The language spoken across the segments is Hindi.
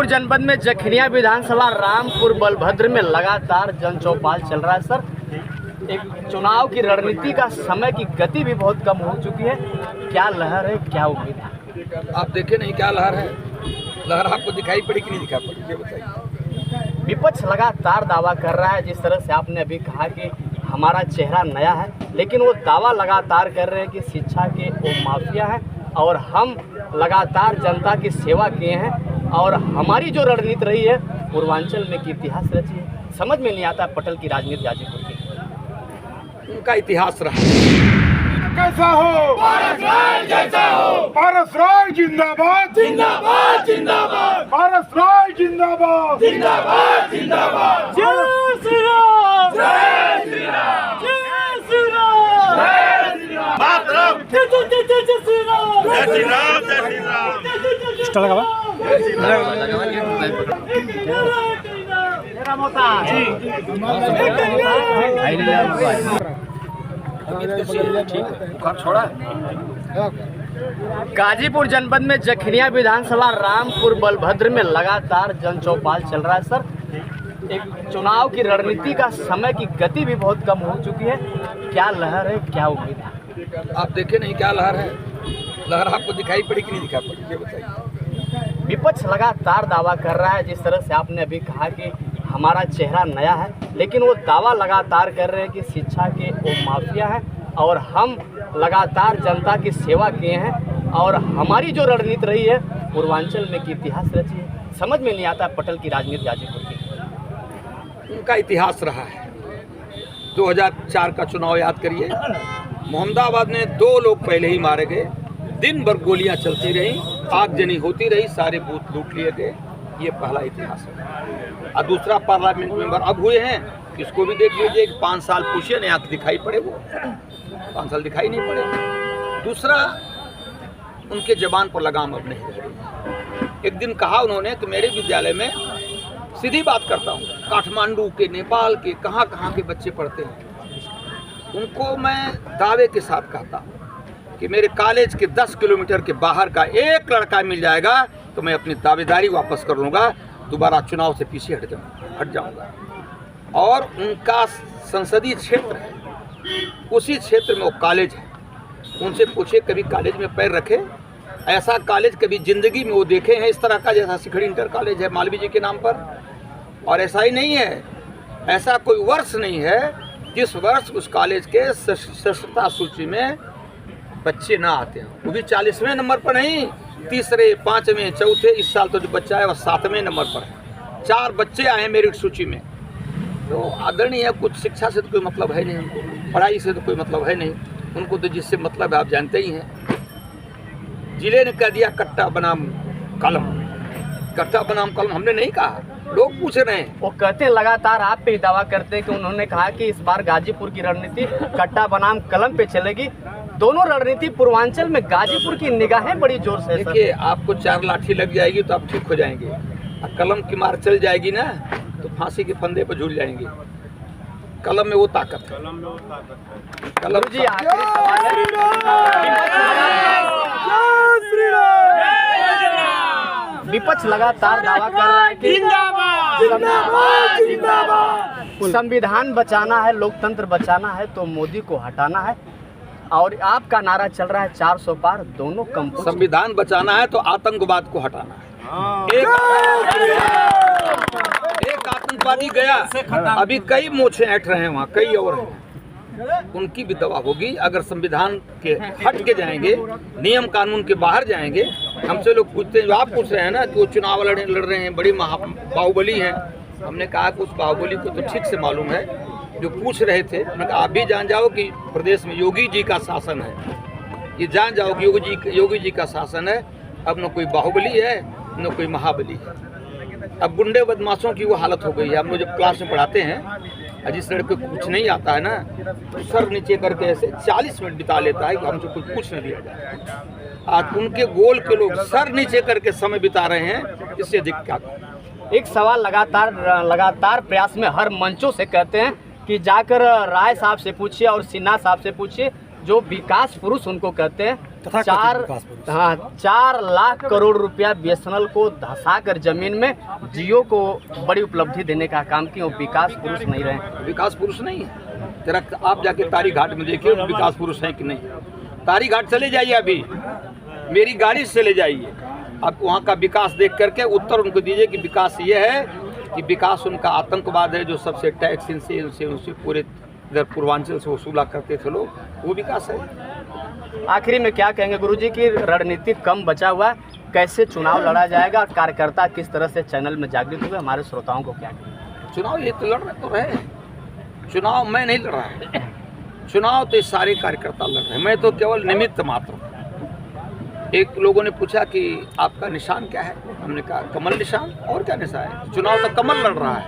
गाजीपुर जनपद में जखनिया विधानसभा रामपुर बलभद्र में लगातार जन चौपाल चल रहा है। सर, एक चुनाव की रणनीति का समय की गति भी बहुत कम हो चुकी है। क्या लहर है, क्या उम्मीद है? आप देखे नहीं क्या लहर है? लहर आपको दिखाई पड़ी कि नहीं दिखाई पड़ी, ये बताइए। विपक्ष लगातार दावा कर रहा है, जिस तरह से आपने अभी कहा कि हमारा चेहरा नया है, लेकिन वो दावा लगातार कर रहे हैं कि शिक्षा के वो माफिया हैं और हम लगातार जनता की सेवा किए हैं और हमारी जो रणनीति रही है पूर्वांचल में की इतिहास रची है। समझ में नहीं आता पटल की राजनीति गाजीपुर की। उनका इतिहास रहा कैसा हो, भारत राज जैसा हो, भारत राज जिंदाबाद, जिंदाबाद जिंदाबाद, भारत राज जिंदाबाद, जिंदाबाद जिंदाबाद। जय श्री राम, जय श्री राम, जय श्री राम, जय श्री राम, मातरम, जय श्री राम, जय श्री राम, जय श्री राम। छोड़ा। गाजीपुर जनपद में जखनिया विधानसभा रामपुर बलभद्र में लगातार जन चौपाल चल रहा है। सर, एक चुनाव की रणनीति का समय की गति भी बहुत कम हो चुकी है। क्या लहर है, क्या उम्मीद है? आप देखे नहीं क्या लहर है? लहर आपको दिखाई पड़ी कि नहीं दिखाई पड़ी, ये बताइए। विपक्ष लगातार दावा कर रहा है, जिस तरह से आपने अभी कहा कि हमारा चेहरा नया है, लेकिन वो दावा लगातार कर रहे हैं कि शिक्षा के वो माफिया हैं और हम लगातार जनता की सेवा किए हैं और हमारी जो रणनीति रही है पूर्वांचल में की इतिहास रची है। समझ में नहीं आता पटल की राजनीति गाजीपुर की। उनका इतिहास रहा है। 2004 का चुनाव याद करिए, मोहम्मदाबाद में 2 लोग पहले ही मारे गए, दिन भर गोलियां चलती रही, आगजनी होती रही, सारे बूथ लूट लिए गए। ये पहला इतिहास है। और दूसरा पार्लियामेंट मेंबर अब हुए हैं, इसको भी देख लीजिए। 5 साल पूछिए नहीं, आंख दिखाई पड़े, वो 5 साल दिखाई नहीं पड़े। दूसरा, उनके जबान पर लगाम अब नहीं रही। एक दिन कहा उन्होंने कि मेरे विद्यालय में, सीधी बात करता हूँ, काठमांडू के, नेपाल के, कहाँ कहाँ के बच्चे पढ़ते हैं। उनको मैं दावे के साथ कहता हूँ कि मेरे कॉलेज के 10 किलोमीटर के बाहर का एक लड़का मिल जाएगा तो मैं अपनी दावेदारी वापस कर लूँगा, दोबारा चुनाव से पीछे हट जाऊँगा। और उनका संसदीय क्षेत्र है, उसी क्षेत्र में वो कॉलेज है। उनसे पूछे कभी कॉलेज में पैर रखे? ऐसा कॉलेज कभी ज़िंदगी में वो देखे हैं इस तरह का, जैसा शिखड़ी इंटर कॉलेज है मालवीय जी के नाम पर? और ऐसा ही नहीं है, ऐसा कोई वर्ष नहीं है जिस वर्ष उस कॉलेज के सदस्यता सूची में बच्चे ना आते हैं। वो भी 40वें नंबर पर नहीं, 3रे, 5वें, 4थे। इस साल तो जो बच्चा है वह 7वें नंबर पर है। 4 बच्चे आए मेरिट सूची में। तो आदरणीय, कुछ शिक्षा से तो कोई मतलब है नहीं उनको, पढ़ाई से तो कोई मतलब है नहीं उनको, तो जिससे मतलब है आप जानते ही हैं। जिले ने कह दिया कट्टा बनाम कलम। कट्टा बनाम कलम हमने नहीं कहा, लोग पूछ रहे हैं। वो कहते हैं, लगातार आप पे ही दावा करते हैं कि उन्होंने कहा कि इस बार गाजीपुर की रणनीति कट्टा बनाम कलम पे चलेगी। दोनों रणनीति पूर्वांचल में गाजीपुर की निगाहें बड़ी जोर से। देखिए, आपको 4 लाठी लग जाएगी तो आप ठीक हो जाएंगे, और कलम की मार चल जाएगी ना तो फांसी के फंदे पर झूल जाएंगे। कलम में वो ताकत है। कलम जी, आखिरी सवाल है। विपक्ष लगातार दावा कर रहा है कि संविधान बचाना है, लोकतंत्र बचाना है तो मोदी को हटाना है, और आपका नारा चल रहा है 400 पार, दोनों कम। संविधान बचाना है तो आतंकवाद को हटाना है। एक आतंकवादी गया, अभी कई मोछे ऐंठ रहे हैं वहाँ, कई और हैं, उनकी भी दवा होगी। अगर संविधान के हट के जाएंगे, नियम कानून के बाहर जाएंगे। हमसे लोग पूछते हैं, जो आप पूछ रहे हैं ना कि वो चुनाव लड़ रहे हैं, बड़ी बाहुबली हैं। हमने कहा कि उस बाहुबली को तो ठीक से मालूम है। जो पूछ रहे थे, मैंने कहा आप भी जान जाओ कि प्रदेश में योगी जी का शासन है। ये जान जाओ कि योगी जी का शासन है। अब न कोई बाहुबली है न कोई महाबली है। अब गुंडे बदमाशों की वो हालत हो गई है। हम लोग जब क्लास में पढ़ाते हैं, जिस लड़के को कुछ नहीं आता है ना, तो सर नीचे करके ऐसे 40 मिनट बिता लेता है कि हमसे कुछ पूछ न दिया जाए। आज उनके गोल के लोग सर नीचे करके समय बिता रहे हैं, इससे दिक्कत। एक सवाल लगातार प्रयास में हर मंचों से कहते हैं कि जाकर राय साहब से पूछिए और सिन्हा साहब से पूछिए, जो विकास पुरुष उनको कहते हैं, 4 लाख करोड़ रुपया BSNL को धंसाकर जमीन में जियो को बड़ी उपलब्धि देने का काम किया। विकास पुरुष नहीं रहे। विकास पुरुष नहीं है। जरा आप जाके तारी घाट में देखिए विकास पुरुष है कि नहीं। तारी घाट चले जाइए, अभी मेरी गाड़ी से चले जाइए, आप वहाँ का विकास देख करके उत्तर उनको दीजिए कि विकास ये है कि विकास उनका आतंकवाद है, जो सबसे टैक्स इनसे पूरे इधर पूर्वांचल से वसूला करते थे लोग, वो विकास है। आखिरी में क्या कहेंगे गुरुजी की रणनीति कम बचा हुआ है, कैसे चुनाव लड़ा जाएगा, कार्यकर्ता किस तरह से चैनल में जागृत हुए, हमारे श्रोताओं को क्या कहेंगे? चुनाव ये तो लड़ रहे तो रहे, चुनाव मैं नहीं लड़ रहा है, चुनाव तो सारे कार्यकर्ता लड़ रहे हैं, मैं तो केवल निमित्त मात्र हूँ। एक लोगों ने पूछा कि आपका निशान क्या है, हमने कहा कमल निशान, और क्या निशान है, चुनाव तो कमल लड़ रहा है,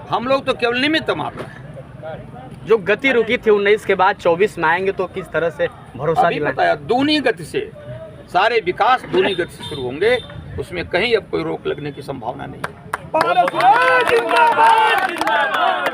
हम लोग तो केवल निमित्त मात्र हैं। जो गति रुकी थी 19 के बाद 24 में आएंगे तो किस तरह से भरोसा अभी बताया, दूनी गति से सारे विकास दूनी गति से शुरू होंगे, उसमें कहीं अब कोई रोक लगने की संभावना नहीं है। भारत जिंदाबाद जिंदाबाद।